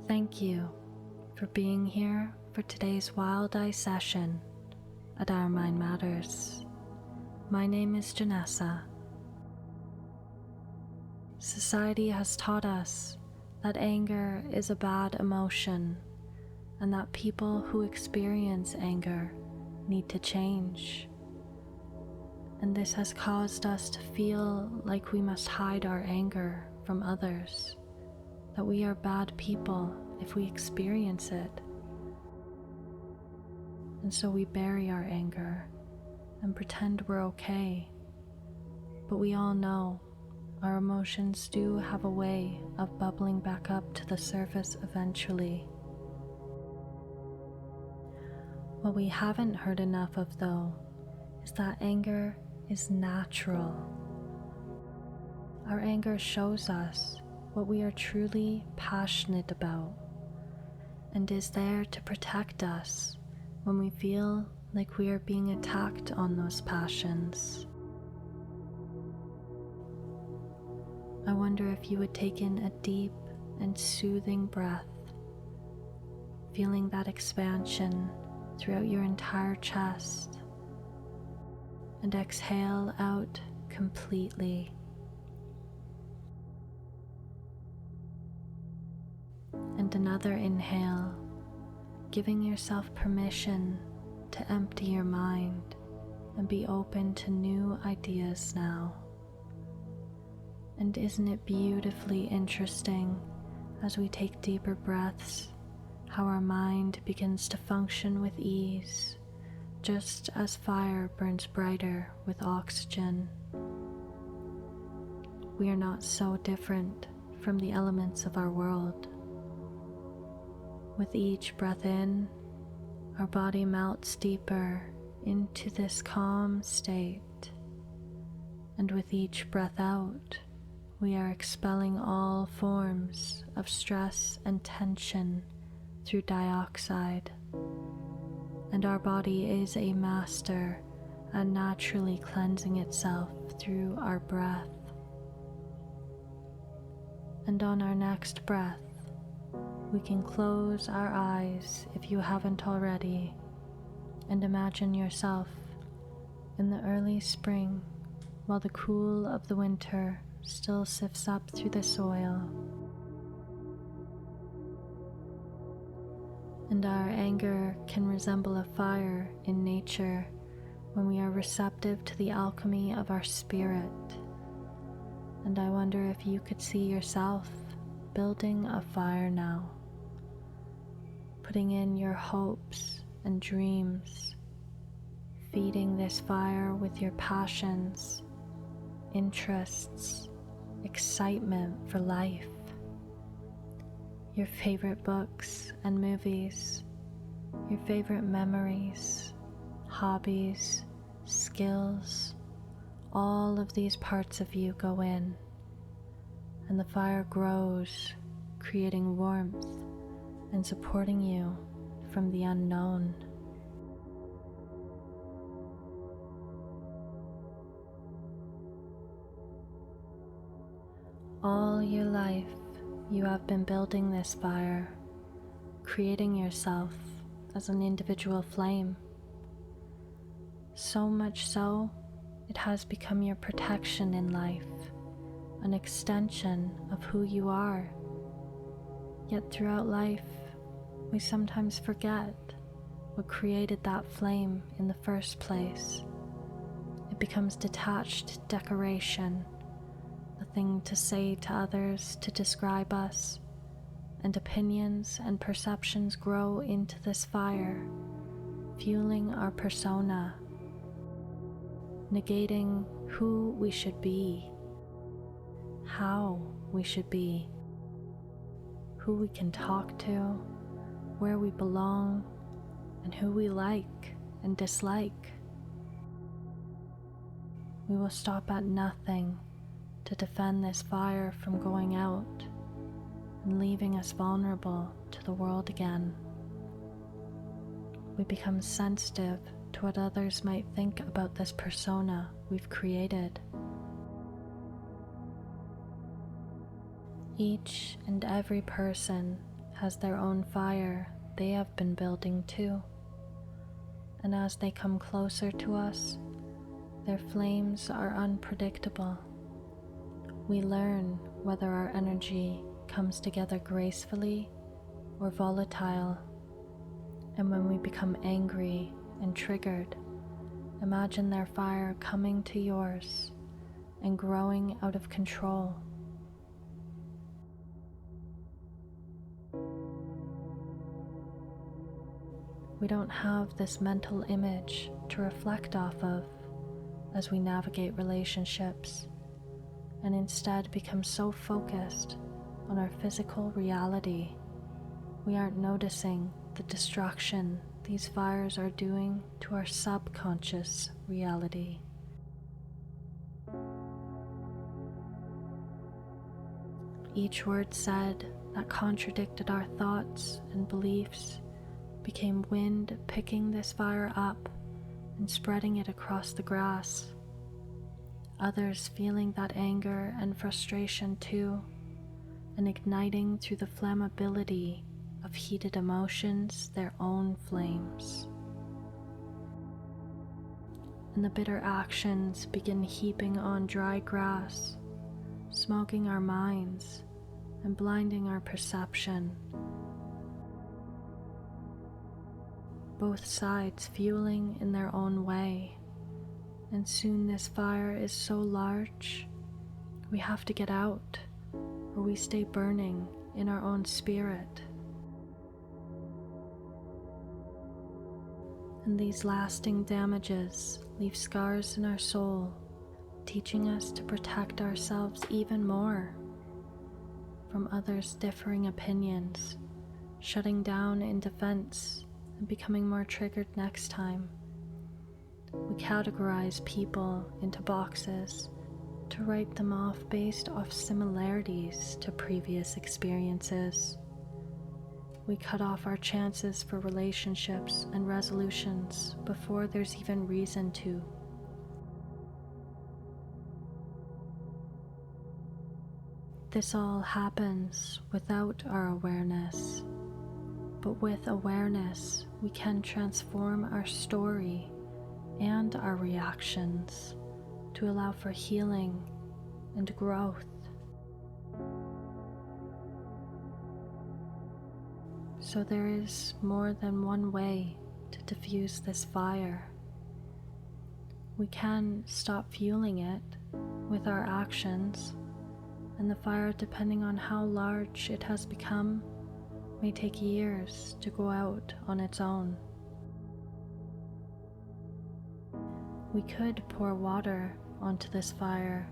Thank you for being here for today's Wild Eye session at OurMindMatters. My name is Janessa. Society has taught us that anger is a bad emotion and that people who experience anger need to change. And this has caused us to feel like we must hide our anger from others, that we are bad people if we experience it. And so we bury our anger and pretend we're okay. But we all know our emotions do have a way of bubbling back up to the surface eventually. What we haven't heard enough of, though, is that anger is natural. Our anger shows us what we are truly passionate about and is there to protect us when we feel like we are being attacked on those passions. I wonder if you would take in a deep and soothing breath, feeling that expansion throughout your entire chest, and exhale out completely. And another inhale, giving yourself permission to empty your mind and be open to new ideas now. And isn't it beautifully interesting as we take deeper breaths, how our mind begins to function with ease, just as fire burns brighter with oxygen. We are not so different from the elements of our world. With each breath in, our body melts deeper into this calm state, and with each breath out, we are expelling all forms of stress and tension through dioxide, and our body is a master at naturally cleansing itself through our breath. And on our next breath, we can close our eyes if you haven't already, and imagine yourself in the early spring while the cool of the winter still sifts up through the soil. And our anger can resemble a fire in nature when we are receptive to the alchemy of our spirit. And I wonder if you could see yourself building a fire now, putting in your hopes and dreams, feeding this fire with your passions, interests, excitement for life, your favorite books and movies, your favorite memories, hobbies, skills. All of these parts of you go in, and the fire grows, creating warmth and supporting you from the unknown. All your life, you have been building this fire, creating yourself as an individual flame. So much so, it has become your protection in life, an extension of who you are. Yet throughout life, we sometimes forget what created that flame in the first place. It becomes detached decoration, a thing to say to others to describe us, and opinions and perceptions grow into this fire, fueling our persona, negating who we should be, how we should be, who we can talk to, where we belong, and who we like and dislike. We will stop at nothing to defend this fire from going out and leaving us vulnerable to the world again. We become sensitive to what others might think about this persona we've created. Each and every person has their own fire they have been building too. And as they come closer to us, their flames are unpredictable. We learn whether our energy comes together gracefully or volatile. And when we become angry and triggered, imagine their fire coming to yours and growing out of control. We don't have this mental image to reflect off of as we navigate relationships, and instead become so focused on our physical reality, we aren't noticing the destruction these fires are doing to our subconscious reality. Each word said that contradicted our thoughts and beliefs became wind picking this fire up and spreading it across the grass. Others feeling that anger and frustration too, and igniting through the flammability of heated emotions their own flames. And the bitter actions begin heaping on dry grass, smoking our minds and blinding our perception. Both sides fueling in their own way, and soon this fire is so large we have to get out, or we stay burning in our own spirit. And these lasting damages leave scars in our soul, teaching us to protect ourselves even more from others' differing opinions, shutting down in defense and becoming more triggered next time. We categorize people into boxes to write them off based off similarities to previous experiences. We cut off our chances for relationships and resolutions before there's even reason to. This all happens without our awareness, but with awareness, we can transform our story and our reactions to allow for healing and growth. So there is more than one way to diffuse this fire. We can stop fueling it with our actions, and the fire, depending on how large it has become, may take years to go out on its own. We could pour water onto this fire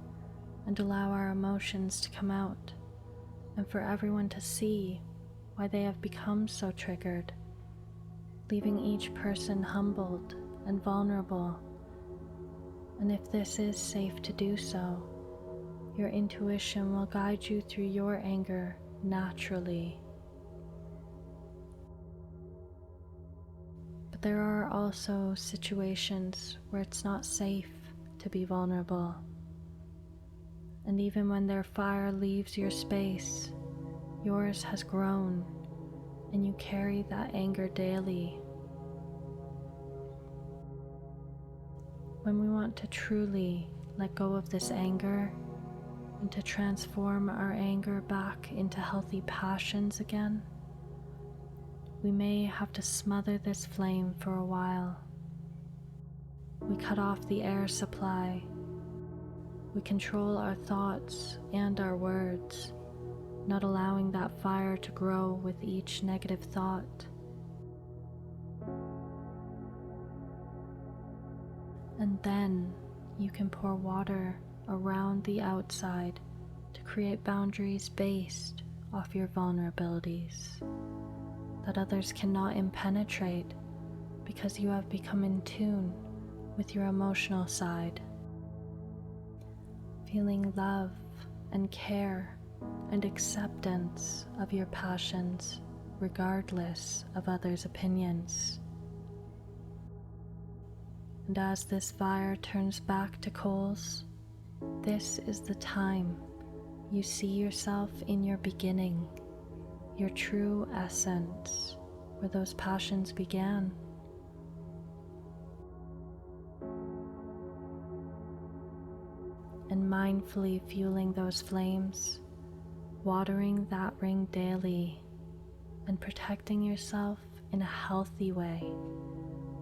and allow our emotions to come out, and for everyone to see why they have become so triggered, leaving each person humbled and vulnerable. And if this is safe to do so, your intuition will guide you through your anger naturally. But there are also situations where it's not safe to be vulnerable. And even when their fire leaves your space, yours has grown, and you carry that anger daily. When we want to truly let go of this anger and to transform our anger back into healthy passions again, we may have to smother this flame for a while. We cut off the air supply. We control our thoughts and our words, not allowing that fire to grow with each negative thought. And then you can pour water around the outside to create boundaries based off your vulnerabilities that others cannot impenetrate because you have become in tune with your emotional side. Feeling love and care and acceptance of your passions regardless of others' opinions. And as this fire turns back to coals, this is the time you see yourself in your beginning, your true essence, where those passions began. And mindfully fueling those flames, watering that ring daily, and protecting yourself in a healthy way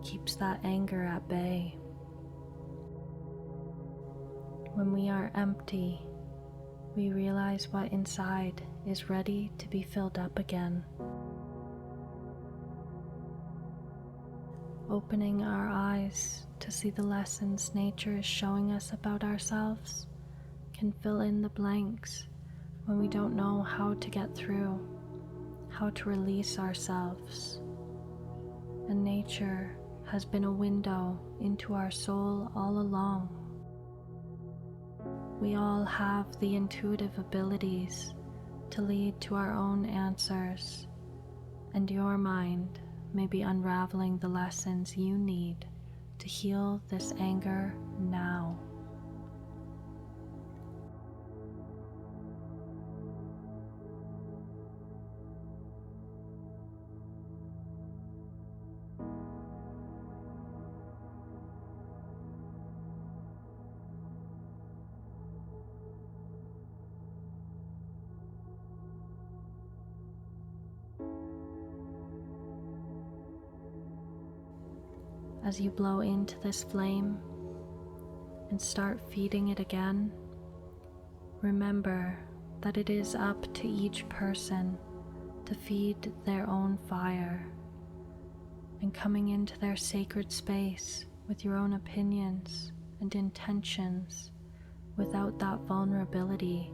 keeps that anger at bay. When we are empty, we realize what inside is ready to be filled up again. Opening our eyes to see the lessons nature is showing us about ourselves can fill in the blanks when we don't know how to get through, how to release ourselves. And nature has been a window into our soul all along. We all have the intuitive abilities to lead to our own answers, and your mind may be unraveling the lessons you need to heal this anger now. As you blow into this flame and start feeding it again, remember that it is up to each person to feed their own fire, and coming into their sacred space with your own opinions and intentions without that vulnerability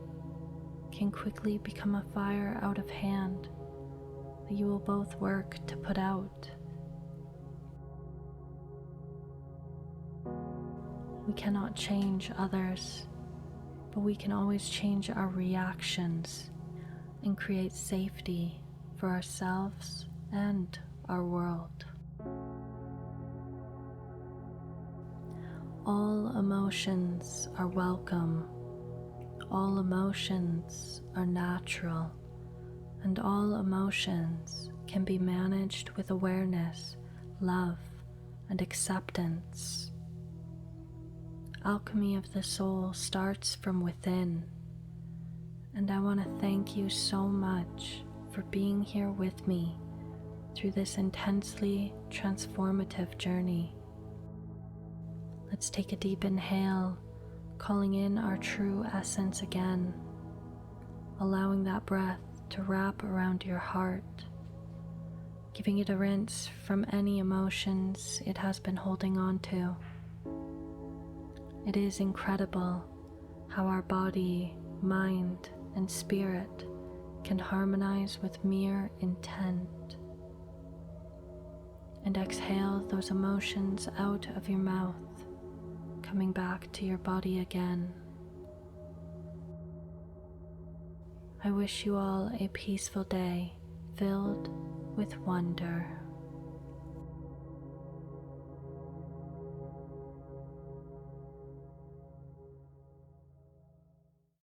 can quickly become a fire out of hand that you will both work to put out. We cannot change others, but we can always change our reactions and create safety for ourselves and our world. All emotions are welcome, all emotions are natural, and all emotions can be managed with awareness, love, and acceptance. Alchemy of the soul starts from within, and I want to thank you so much for being here with me through this intensely transformative journey. Let's take a deep inhale, calling in our true essence again, allowing that breath to wrap around your heart, giving it a rinse from any emotions it has been holding on to. It is incredible how our body, mind, and spirit can harmonize with mere intent. And exhale those emotions out of your mouth, coming back to your body again. I wish you all a peaceful day filled with wonder.